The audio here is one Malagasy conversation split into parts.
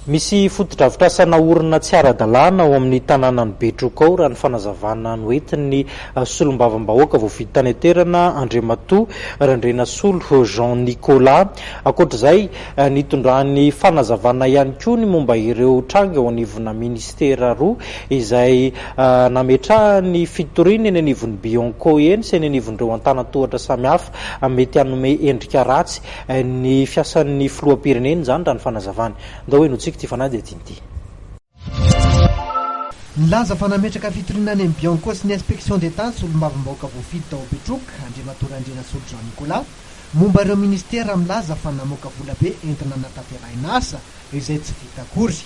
Misy fotodrafitrasana orina tsy ara-dalàna ao amin'ny tanànany Betroka ao raha ny fanazavana ny hoetiny solombavam-bahoaka voavidy tany an-toerana Andriamatoa Randrenasolo Jean Nicolas. Ankoatr'izay nitondrany fanazavana ihany koa ny momba ireo tranga ao anivona ministera roa izay nametrahany fitoriana eny anivon'ny Bianco eny sy eny anivon'ireo antanan-tohatra samihafa mety hanome endrika ratsy ny fiasan'ny filoham-pirenena zany raha ny fanazavany. Ndao hoe notsika ty fanahy dia tian'ity. Nilaza fa nametraka fitoriana any amin'ny Bianco sy ny inspection d'État solombavam-bahoaka voafidy tao Betroka Andriamatoa Randrenasolo Jean Nicolas momba ireo ministera milaza fa namoaka vola be entina natanterahina asa izay tsy vita akory.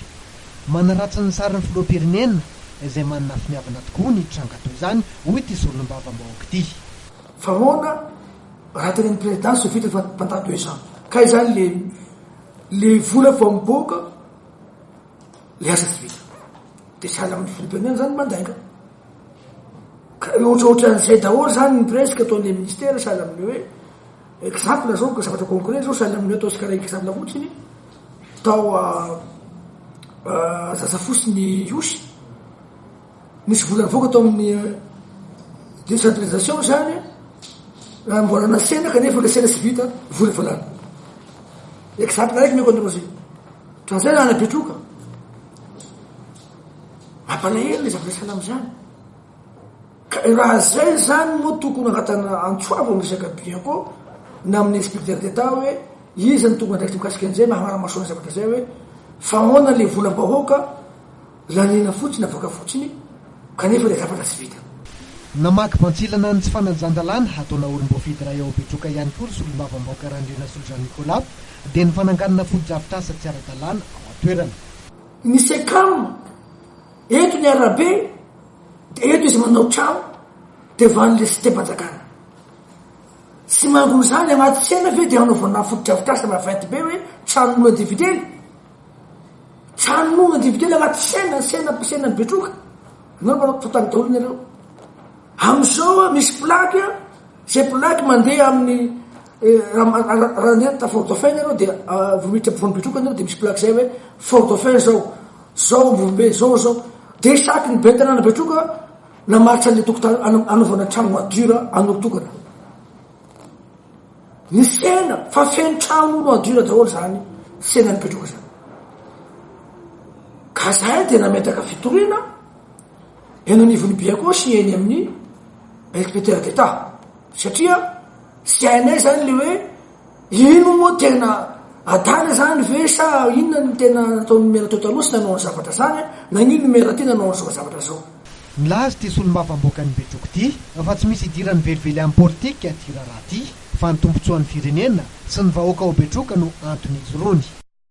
Manaratsy ny sarin'ny filoham-pirenena izay manana finiavana tokoa ny tranga toy izany hoy ity solombavam-bahoaka ity. Fa hoana raha tenen'ny présidence vita pendant 2 ans ka izany le vola fa miboaka le asa tsy vita dia sahala amin'ny filoham-pirenena zany mandainga ka ohatraohatran'izay daholo zany presque ataon'le ministère sahala amin'ny hoe exemple zao ka zavatra concret zao sahala amin'ny hoe ataontsika raha exemple fotsiny tao zaza fotsiny iosy nisy vola mivoaka tao amin'ny décentralisation zany mbolana sena kanefa le sena tsy vita vola volana exemple raiky meko androzy tranzay na Betroka mampalahelo le zavatra sahala am'izany ka raha zay zany moa tokony agnatana antsoavo resaka Bianco na amin'ny inspecteur d'État hoe izy ny tokony andraikitra mikasika an'izay mahamaramasoana zavatra zay hoe fa ahoana le volam-bahoaka lanina fotsiny avoaka fotsiny kanefa le zavatra tsy vita. Namaky mantsilana ny tsy fanajan-dalàna ataona orim-boafidy raha eo Betroka ihany koa ry solombavam-bahoaka Randrenasolo Jean Nicolas dia ny fananganana foto-drafitrasa tsy ara-dalàna ao an-toerana. Ny sekam eto ny arabe dia eto izy manao trano dia van'le cité-mpanjakana tsy mangony zany agnaty sena ve dia hanaovana foto-drafitrasa maventy be hoe tranon'olona individuely tranon'olona individuely agnaty senany Betroka anao manao fotany daholo nareo amin'izao misy plaque zay plaque mandeha amin'ny raha nenta Fort Dauphin nareo dia vomitry ampovoan'ny Betroka nareo dia misy plaque zay hoe Fort Dauphin zao Vombe zao dia saky ny be tanàna Betroka namaritra an'le tokotany anaovana trano madura an'olotokana ny sena fa feno trano madura daholo zany senany Betroka zany ka zay dia nametaka fitoriana eny anivon'ny Bianco sy eny amin'ny inspecteur d'État satria sy hainay zany le hoe ino moa tena adana zany ve sa inona ny tena natao numera teo taloha sy nanao ny zavatra zany na ino numera ty nanao ny zao zavatra zao. Nilaza ty solombavam-bahoaka ny Betroka ity fa tsy misy idirany velively amin'ny politika ty raha ty fa ny tombotsoan'ny firenena sy ny vahoaka ao Betroka no antony izy rony.